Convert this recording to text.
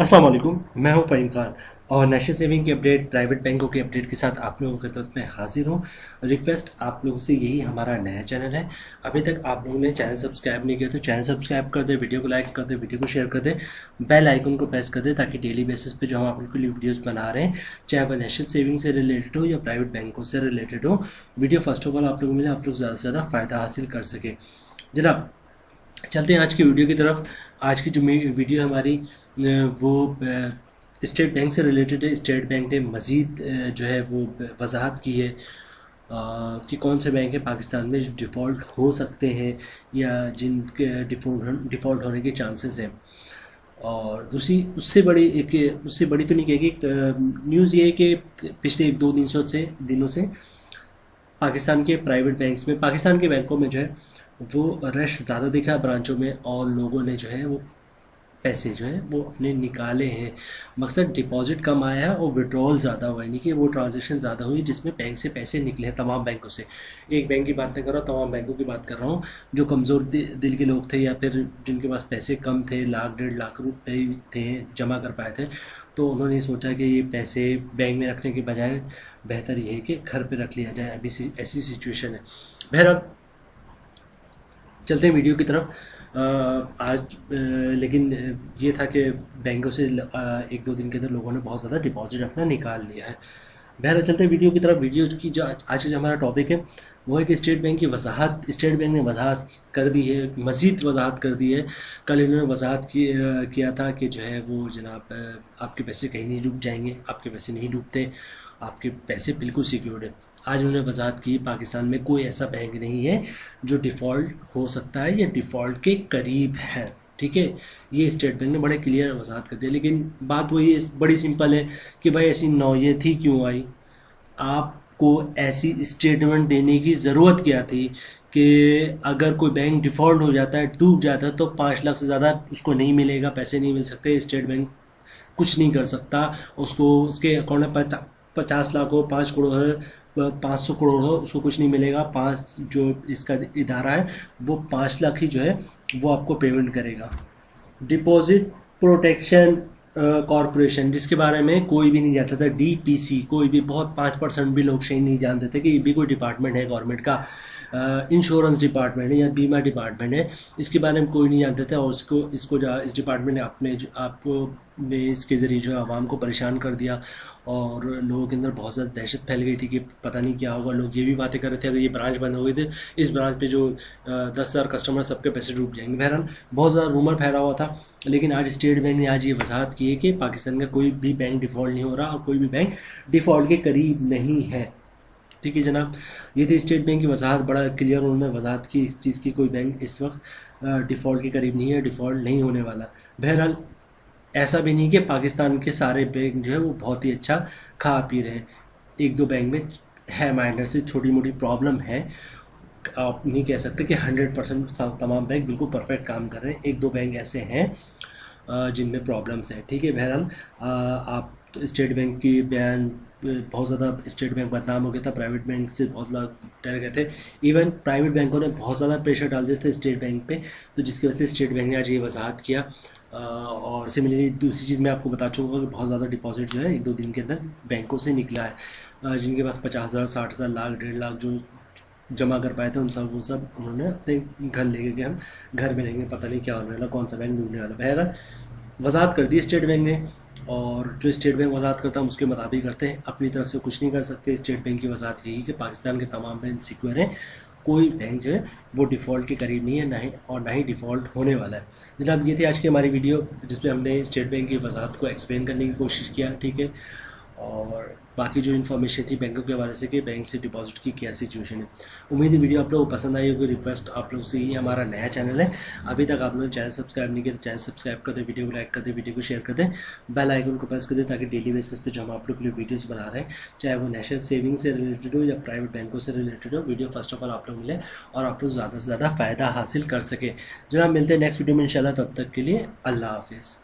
अस्सलाम वालेकुम। मैं हूं फ़हीम खान और नेशनल सेविंग की अपडेट, प्राइवेट बैंकों की अपडेट के साथ आप लोगों की खिदमत में हाजिर हूं। रिक्वेस्ट आप लोगों से यही, हमारा नया चैनल है, अभी तक आप लोगों ने चैनल सब्सक्राइब नहीं किया तो चैनल सब्सक्राइब कर दे, वीडियो को लाइक कर दे, वीडियो को शेयर कर दे, बेल आइकन को प्रेस कर दे ताकि डेली बेसिस पे जो हम आप लोगों के लिए वीडियोज़ बना रहे हैं, चाहे वह नेशनल सेविंग से रिलेटेड हो या प्राइवेट बैंकों से रिलेटेड हो, वीडियो फर्स्ट ऑफ ऑल आप लोगों को मिले, आप लोग ज़्यादा से ज़्यादा फ़ायदा हासिल कर सके। जनाब, चलते हैं आज की वीडियो की तरफ। आज की जो वीडियो हमारी वो स्टेट बैंक से रिलेटेड है। स्टेट बैंक ने मज़ीद जो है वो वजाहत की है कि कौन से बैंक है पाकिस्तान में जो डिफ़ॉल्ट हो सकते हैं या जिनके डिफ़ॉल्ट होने के चांसेस हैं। और दूसरी उससे बड़ी तो नहीं कहेगी, न्यूज़ ये है कि पिछले एक दो दिनों से पाकिस्तान के प्राइवेट बैंक्स में, पाकिस्तान के बैंकों में जो है वो रश ज़्यादा दिखा ब्रांचों में, और लोगों ने जो है वो पैसे जो है वो अपने निकाले हैं। मकसद डिपॉजिट कम आया है और विड्रॉल ज़्यादा हुआ है, यानी कि वो ट्रांजैक्शन ज़्यादा हुई जिसमें बैंक से पैसे निकले हैं तमाम बैंकों से। एक बैंक की बात नहीं कर रहा हूँ, तमाम बैंकों की बात कर रहा हूँ। जो कमज़ोर दिल के लोग थे या फिर जिनके पास पैसे कम थे, लाख डेढ़ लाख रुपए थे, जमा कर पाए थे, तो उन्होंने सोचा कि ये पैसे बैंक में रखने के बजाय बेहतर ये है कि घर पर रख लिया जाए। अभी ऐसी सिचुएशन है। बहरहाल चलते हैं वीडियो की तरफ। लेकिन ये था कि बैंकों से एक दो दिन के अंदर लोगों ने बहुत ज़्यादा डिपॉजिट अपना निकाल लिया है। बहरहाल चलते हैं वीडियो की तरफ। वीडियो की जो आज का जो हमारा टॉपिक है वो है कि स्टेट बैंक की वजाहत, स्टेट बैंक ने वजाहत कर दी है, मज़ीद वजाहत कर दी है। कल इन्होंने वजाहत किया था कि जो है वो जनाब आपके पैसे कहीं नहीं डूब जाएंगे, आपके पैसे नहीं डूबते, आपके पैसे बिल्कुल सिक्योर्ड है। आज उन्होंने वजाहत की पाकिस्तान में कोई ऐसा बैंक नहीं है जो डिफ़ॉल्ट हो सकता है या डिफ़ॉल्ट के करीब है। ठीक है, ये स्टेट बैंक ने बड़े क्लियर वजाहत कर दिया। लेकिन बात वही बड़ी सिंपल है कि भाई ऐसी नौयत ही क्यों आई, आपको ऐसी स्टेटमेंट देने की ज़रूरत क्या थी कि अगर कोई बैंक डिफ़ॉल्ट हो जाता है, डूब जाता है, तो 5 लाख से ज़्यादा उसको नहीं मिलेगा, पैसे नहीं मिल सकते। स्टेट बैंक कुछ नहीं कर सकता, उसको उसके अकाउंट में 50 लाख हो, 5 करोड़ है, 500 करोड़ हो, उसको कुछ नहीं मिलेगा। जो इसका इदारा है वो 5 लाख ही जो है वो आपको पेमेंट करेगा। डिपॉजिट प्रोटेक्शन कॉरपोरेशन, जिसके बारे में कोई भी नहीं जानता था, डीपीसी, कोई भी, बहुत 5% भी लोग शायद नहीं जानते थे कि ये भी कोई डिपार्टमेंट है गवर्नमेंट का। इंश्योरेंस डिपार्टमेंट है या बीमा डिपार्टमेंट है, इसके बारे में कोई नहीं जानते थे। और इस डिपार्टमेंट ने आपको ने इसके ज़रिए जो है आवाम को परेशान कर दिया और लोगों के अंदर बहुत ज़्यादा दहशत फैल गई थी कि पता नहीं क्या होगा। लोग ये भी बातें कर रहे थे अगर ये ब्रांच बंद हो गई थी, इस ब्रांच पे जो 10,000 कस्टमर, सबके पैसे डूब जाएंगे। बहरहाल बहुत ज़्यादा रूमर फैला हुआ था। लेकिन आज स्टेट बैंक ने आज ये वजाहत की है कि पाकिस्तान का कोई भी बैंक डिफ़ॉल्ट नहीं हो रहा और कोई भी बैंक डिफ़ॉल्ट के करीब नहीं है। ठीक है जनाब, ये थी स्टेट बैंक की वजाहत। बड़ा क्लियर उन्होंने वजाहत की इस चीज़ की, कोई बैंक इस वक्त डिफ़ॉल्ट के करीब नहीं है, डिफ़ॉल्ट नहीं होने वाला। बहरहाल ऐसा भी नहीं कि पाकिस्तान के सारे बैंक जो है वो बहुत ही अच्छा खा पी रहे हैं। एक दो बैंक में है, माइनर से छोटी मोटी प्रॉब्लम है। आप नहीं कह सकते कि 100% तमाम बैंक बिल्कुल परफेक्ट काम कर रहे हैं। एक दो बैंक ऐसे हैं जिनमें प्रॉब्लम्स हैं। ठीक है, बहरहाल आप तो स्टेट बैंक की बयान बहुत ज़्यादा, स्टेट बैंक बदनाम हो गया था, प्राइवेट बैंक से बहुत लोग डर गए थे। इवन प्राइवेट बैंकों ने बहुत ज़्यादा प्रेशर डाल दिया था स्टेट बैंक पे, तो जिसकी वजह से स्टेट बैंक ने आज ये वजाहत किया। और सिमिलरली दूसरी चीज़ मैं आपको बता चुका हूँ कि बहुत ज़्यादा डिपॉजिट जो है एक दो दिन के अंदर बैंकों से निकला है। जिनके पास 50,000, 60,000, लाख, डेढ़ लाख जो जमा कर पाए थे, वो सब उन्होंने अपने घर ले गए कि हम घर में रहेंगे, पता नहीं क्या होने वाला, कौन सा बैंक डूबने वाला। बहरहाल वजाहत कर दी स्टेट बैंक ने, और जो स्टेट बैंक वजाहत करता है हम उसके मुताबिक करते हैं, अपनी तरफ से कुछ नहीं कर सकते। स्टेट बैंक की वजाहत यही कि पाकिस्तान के तमाम बैंक सिक्योर हैं, कोई बैंक जो है वो डिफ़ॉल्ट के करीब नहीं है, ना ही डिफ़ॉल्ट होने वाला है। जनाब, ये थी आज की हमारी वीडियो जिसमें हमने स्टेट बैंक की वजाहत को एक्सप्लेन करने की कोशिश किया। ठीक है, और बाकी जो इन्फॉर्मेशन थी बैंकों के हवाले से कि बैंक से डिपॉजिट की क्या सिचुएशन है। उम्मीद है वीडियो आप लोगों को पसंद आई होगी। रिक्वेस्ट आप लोग से ही, हमारा नया चैनल है, अभी तक आप लोगों ने चैनल सब्सक्राइब नहीं किया तो चैनल सब्सक्राइब कर दें, वीडियो को लाइक कर दें, वीडियो को शेयर कर दें, बेल आइकन को प्रेस कर दें ताकि डेली बेसिस पे जो हम आप लोग के लिए वीडियोस बना रहे हैं, चाहे वो नेशनल सेविंग से रिलेटेड हो या प्राइवेट बैंकों से रिलेटेड हो, वीडियो फर्स्ट ऑफ ऑल आप लोग मिले और आप लोग ज़्यादा से ज़्यादा फ़ायदा हासिल कर सके। जनाब, मिलते हैं नेक्स्ट वीडियो में इंशाल्लाह। तब तक के लिए अल्लाह हाफिज़।